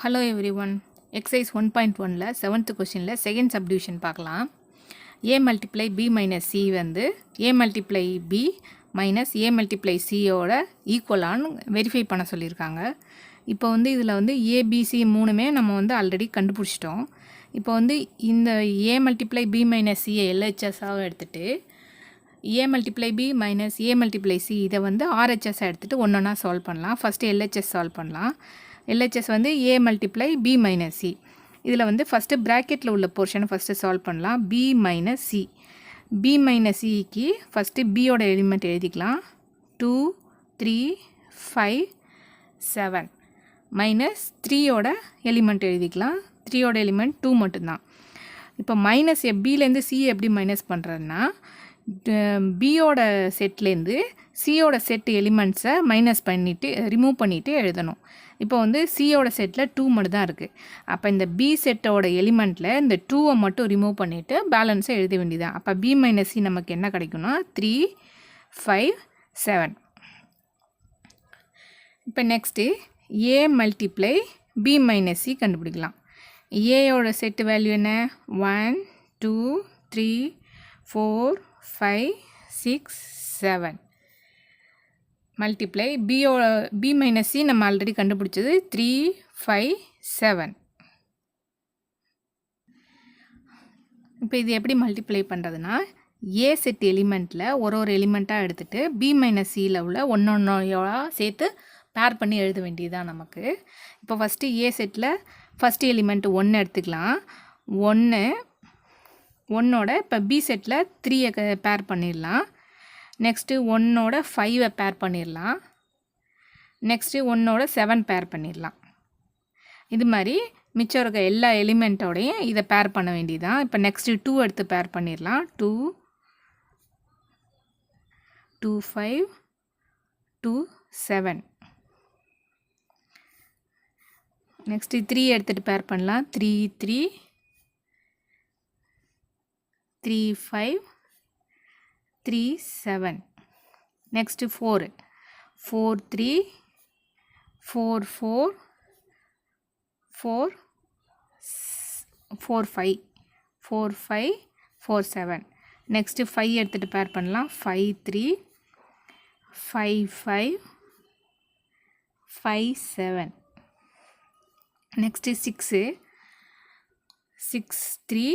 Hello everyone. Exercise 1.1ல 7th questionல second subdivision பார்க்கலாம். a multiply b minus c வந்து a multiply b minus a multiply c ஓட ஈக்குவலான்னு verify பண்ண சொல்லியிருக்காங்க. இப்போ வந்து இதில் வந்து abc மூணுமே நம்ம வந்து ஆல்ரெடி கண்டுபிடிச்சிட்டோம். இப்போ வந்து இந்த a multiply b minus c LHS-ஆக எடுத்துகிட்டு a multiply b minus a multiply c இதை வந்து RHS எடுத்துகிட்டு ஒன்றா சால்வ் பண்ணலாம். ஃபஸ்ட்டு LHS சால்வ் பண்ணலாம். LHS வந்து a multiply b minus c. இதில் வந்து ஃபஸ்ட்டு ப்ராக்கெட்டில் உள்ள போர்ஷனை ஃபஸ்ட்டு சால்வ் பண்ணலாம். b minus c. b minus cக்கு ஃபஸ்ட்டு bயோட எலிமெண்ட் எழுதிக்கலாம். 2 3 5 7 மைனஸ் 3யோட எலிமெண்ட் எழுதிக்கலாம். 3யோட எலிமெண்ட் 2 மட்டும்தான். இப்போ மைனஸ் பிலேருந்து சி எப்படி மைனஸ் பண்ணுறதுன்னா பியோட செட்லேருந்து சியோட செட் எலிமெண்ட்ஸை மைனஸ் பண்ணிவிட்டு ரிமூவ் பண்ணிவிட்டு எழுதணும். இப்போ வந்து சியோட செட்டில் 2 மட்டும் தான் இருக்குது. அப்போ இந்த பி செட்டோட எலிமெண்ட்டில் இந்த 2வை மட்டும் ரிமூவ் பண்ணிவிட்டு பேலன்ஸை எழுத வேண்டியதான். அப்போ பி மைனஸ் சி நமக்கு என்ன கிடைக்கும்னா 3 5 7. இப்போ நெக்ஸ்ட்டு ஏ மல்டிப்ளை பி மைனஸ் சி கண்டுபிடிக்கலாம். ஏயோட செட்டு வேல்யூ என்ன 1 2 3 4 5 6 7 மல்டிப்ளை பியோட பி மைனஸ் சி நம்ம ஆல்ரெடி கண்டுபிடிச்சது 3 5 7. இப்போ இது எப்படி மல்டிப்ளை பண்ணுறதுனா ஏ செட் எலிமெண்ட்டில் ஒரு எலிமெண்ட்டாக எடுத்துகிட்டு பி மைனஸ் சியில் உள்ள ஒன்றொன்னோட சேர்த்து பேர் பண்ணி எழுத வேண்டியதுதான் நமக்கு. இப்போ first A settle first element 1 எடுத்துக்கலாம். 1ஓட இப்போ பி செட்டில் 3 பேர் பண்ணிடலாம். நெக்ஸ்ட்டு 1ஓட 5 பேர் பண்ணிடலாம். நெக்ஸ்ட்டு 1ஓட 7 பேர் பண்ணிடலாம். இது மாதிரி மிச்சம் இருக்க எல்லா எலிமெண்ட்டோடையும் இதை பேர் பண்ண வேண்டியதான். இப்போ நெக்ஸ்ட்டு 2 எடுத்து பேர் பண்ணிடலாம். 2 2 5 2 7. நெக்ஸ்ட்டு 3 எடுத்துகிட்டு பேர் பண்ணலாம். 3 3 3 5 3 7. நெக்ஸ்ட்டு 4 4 3 4 4 4 4 5 4 5 4 7. நெக்ஸ்ட்டு 5 எடுத்துகிட்டு பேர் பண்ணலாம். 5 3 5 5 5 7. நெக்ஸ்ட்டு 6 6 3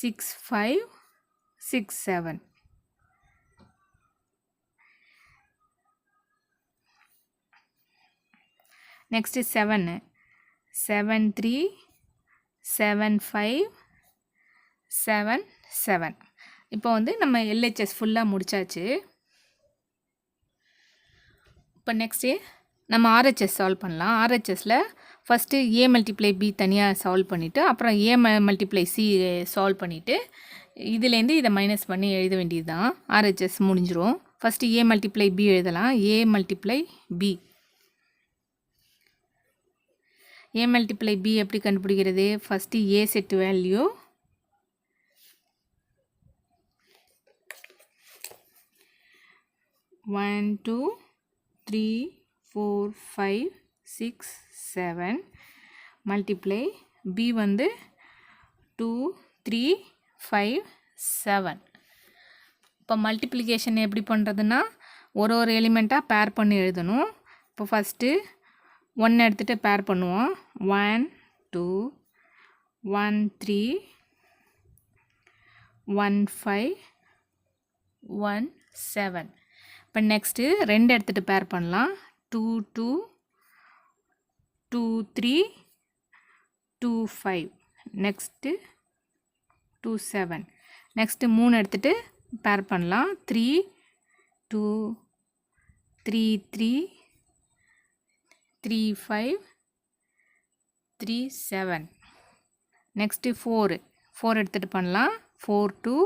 6 5 6 7. நெக்ஸ்ட்டு 7 7 3 7 5 7 7. இப்போ வந்து நம்ம LHS ஃபுல்லாக முடித்தாச்சு. இப்போ நெக்ஸ்ட்டு நம்ம RHS சால்வ் பண்ணலாம். RHSல ஃபஸ்ட்டு ஏ மல்டிப்ளை பி தனியாக சால்வ் பண்ணிவிட்டு அப்புறம் ஏ மல்டிப்ளை சி சால்வ் பண்ணிவிட்டு இதுலேருந்து இதை மைனஸ் பண்ணி எழுத வேண்டியது தான். RHS முடிஞ்சிரும். ஃபஸ்ட்டு ஏ மல்டிப்ளை பி எழுதலாம். A multiply B. A multiply B எப்படி கண்டுபிடிக்கிறது? First A set value one 2 3 4 5 6 7 multiply B வந்து 2 3 5 7. இப்போ மல்டிப்ளிகேஷன் எப்படி பண்ணுறதுன்னா ஒரு எலிமெண்ட்டாக பேர் பண்ணி எழுதணும். இப்போ ஃபஸ்ட்டு 1 எடுத்துகிட்டு பேர் பண்ணுவோம். 1 2 1 3 1 5 1 7. இப்போ நெக்ஸ்ட்டு 2 எடுத்துகிட்டு பேர் பண்ணலாம். 2 2 2 3 2 5. நெக்ஸ்ட்டு 2 7. நெக்ஸ்ட்டு 3 எடுத்துகிட்டு பேர் பண்ணலாம். 3 2 3 3 3 5 3 7. நெக்ஸ்ட்டு 4 எடுத்துகிட்டு பண்ணலாம். 4 2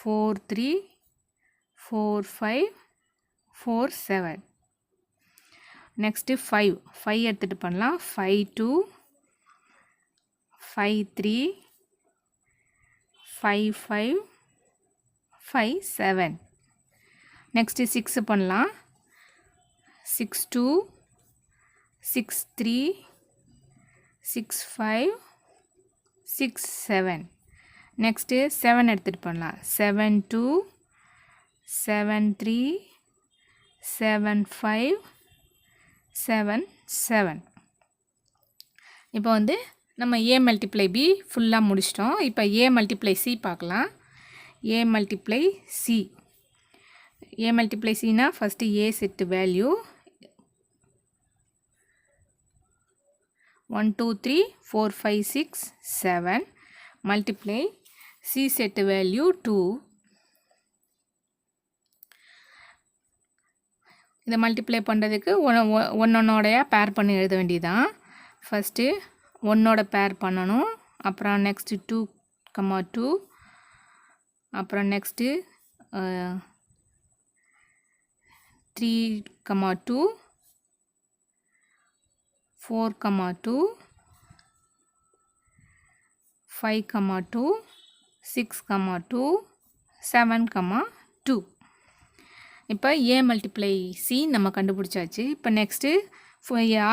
4 3 4 5 4 7. நெக்ஸ்ட்டு 5 எடுத்துகிட்டு பண்ணலாம். 5 2 5 3 5 5 5 7. நெக்ஸ்ட்டு 6 பண்ணலாம். 6 2 6 3 6 5 6 7. நெக்ஸ்ட்டு 7 எடுத்துகிட்டு பண்ணலாம். 7 2 7 3 7 5 7 7. இப்போ வந்து நம்ம A மல்டிப்ளை B ஃபுல்லாக முடிச்சிட்டோம். இப்போ A மல்டிப்ளை C பார்க்கலாம். A multiply C. A multiply Cனா first A set value 1 2 3 4 5 6 7 multiply C set value 2. இதை மல்டிப்ளை பண்ணுறதுக்கு ஒன்னோடைய பேர் பண்ணி எழுத வேண்டியதான். ஃபஸ்ட்டு ஒன்னோட பேர் பண்ணணும். அப்புறம் நெக்ஸ்ட்டு 2, 2. அப்புறம் நெக்ஸ்ட்டு 3, 2. 4, 2, 5, 2, 6, 2, 7, 2. இப்போ A மல்டிப்ளை C நம்ம கண்டுபிடிச்சாச்சு. இப்போ நெக்ஸ்ட்டு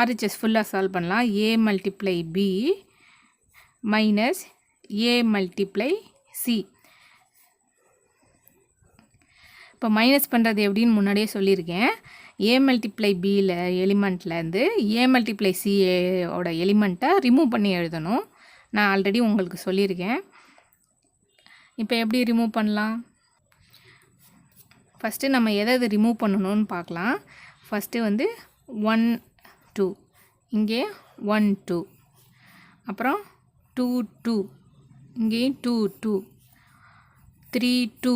RHS ஃபுல்லாக சால்வ் பண்ணலாம். A multiply B minus A multiply C. இப்போ மைனஸ் பண்ணுறது எப்படின்னு முன்னாடியே சொல்லியிருக்கேன். A மல்டிப்ளை Bயில் எலிமெண்ட்லேருந்து A மல்டிப்ளை Cயோட எலிமெண்ட்டை ரிமூவ் பண்ணி எழுதணும். நான் ஆல்ரெடி உங்களுக்கு சொல்லியிருக்கேன். இப்போ எப்படி ரிமூவ் பண்ணலாம்? ஃபஸ்ட்டு நம்ம எதை ரிமூவ் பண்ணணும்னு பார்க்கலாம். ஃபஸ்ட்டு வந்து 1 2, இங்கே 1 2, அப்புறம் 2 2, இங்கேயும் 2 2, 3 2,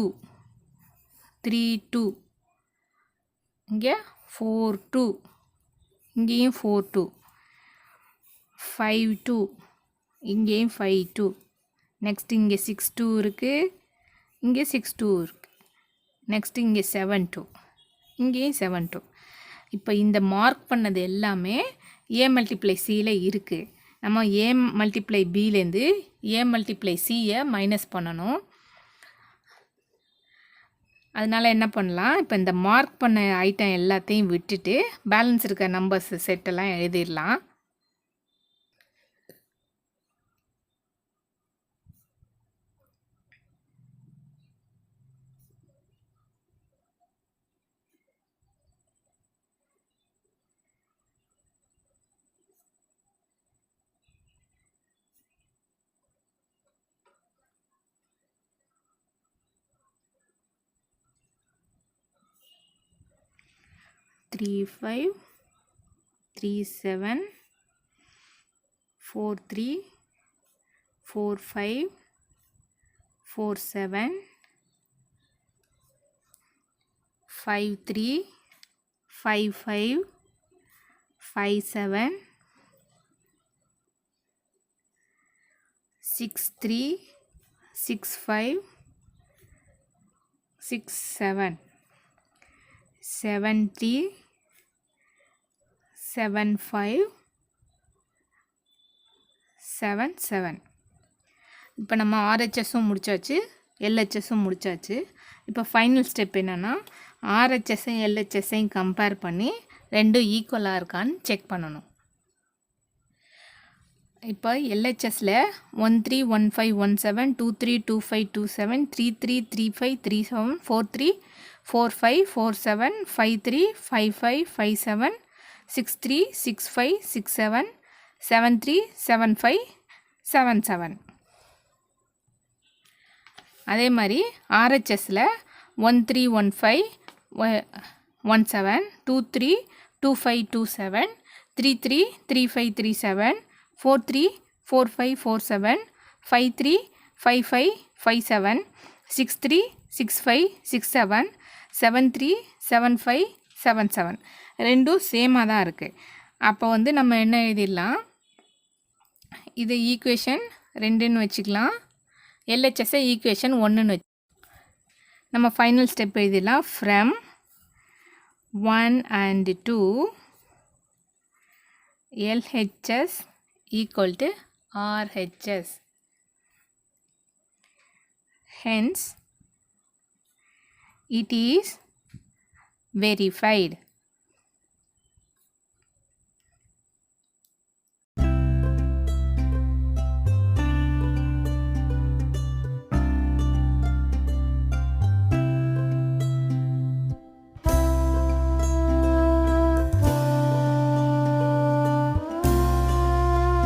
3 2, இங்கே 4 2, இங்கேயும் 4 2, 5 2, இங்கேயும் 5 2. நெக்ஸ்ட் இங்கே 6 2 இருக்குது, இங்கே 6 2 இருக்குது. நெக்ஸ்ட்டு இங்கே 7 2, இங்கேயும் 7 2. இப்போ இந்த மார்க் பண்ணது எல்லாமே A மல்டிப்ளை Cயில் இருக்குது. நம்ம A மல்டிப்ளை Bலேருந்து A மல்டிப்ளை Cயை மைனஸ் பண்ணணும். அதனால் என்ன பண்ணலாம்? இப்போ இந்த மார்க் பண்ண ஐட்டம் எல்லாத்தையும் விட்டுட்டு பேலன்ஸ் இருக்க நம்பர்ஸ் செட்டெல்லாம் எழுதிடலாம். Three 5 3 7 4 3 4 5 4 7 5 3 5 5 5 7 6 3 6 5 6 7 7 3 7 5 7 7. இப்போ நம்ம RHSும் முடிச்சாச்சு, LHSும் முடிச்சாச்சு. இப்போ ஃபைனல் ஸ்டெப் என்னென்னா RHSையும் LHSையும் கம்பேர் பண்ணி ரெண்டும் ஈக்குவலாக இருக்கான்னு செக் பண்ணணும். இப்போ LHSல 1 3 1 5 1 7 2 3 2 5 2 7 3 3 3 5 3 7 4 3 4 5 4 7 5 3 5 5 5 7 6 3 6 5 6 7 7 3 7 5 7 7. அதே மாதிரி RHSல 1 3 1 5 1 7 2 3 2 5 2 7 3 3 3 5 3 7 4 3 4 5 4 7 5 3 5 5 5 7 6 3 6 5 6 7 7 3 7 5 7 7. ரெண்டும் சேமாக தான் இருக்குது. அப்போ வந்து நம்ம என்ன எழுதிடலாம்? இது ஈக்குவேஷன் 2ன்னு வச்சுக்கலாம். LHSஐ ஈக்குவேஷன் 1ன்னு வச்சு நம்ம ஃபைனல் ஸ்டெப் எழுதிடலாம். From 1 and 2 LHS equal to RHS. Hence, it is verified.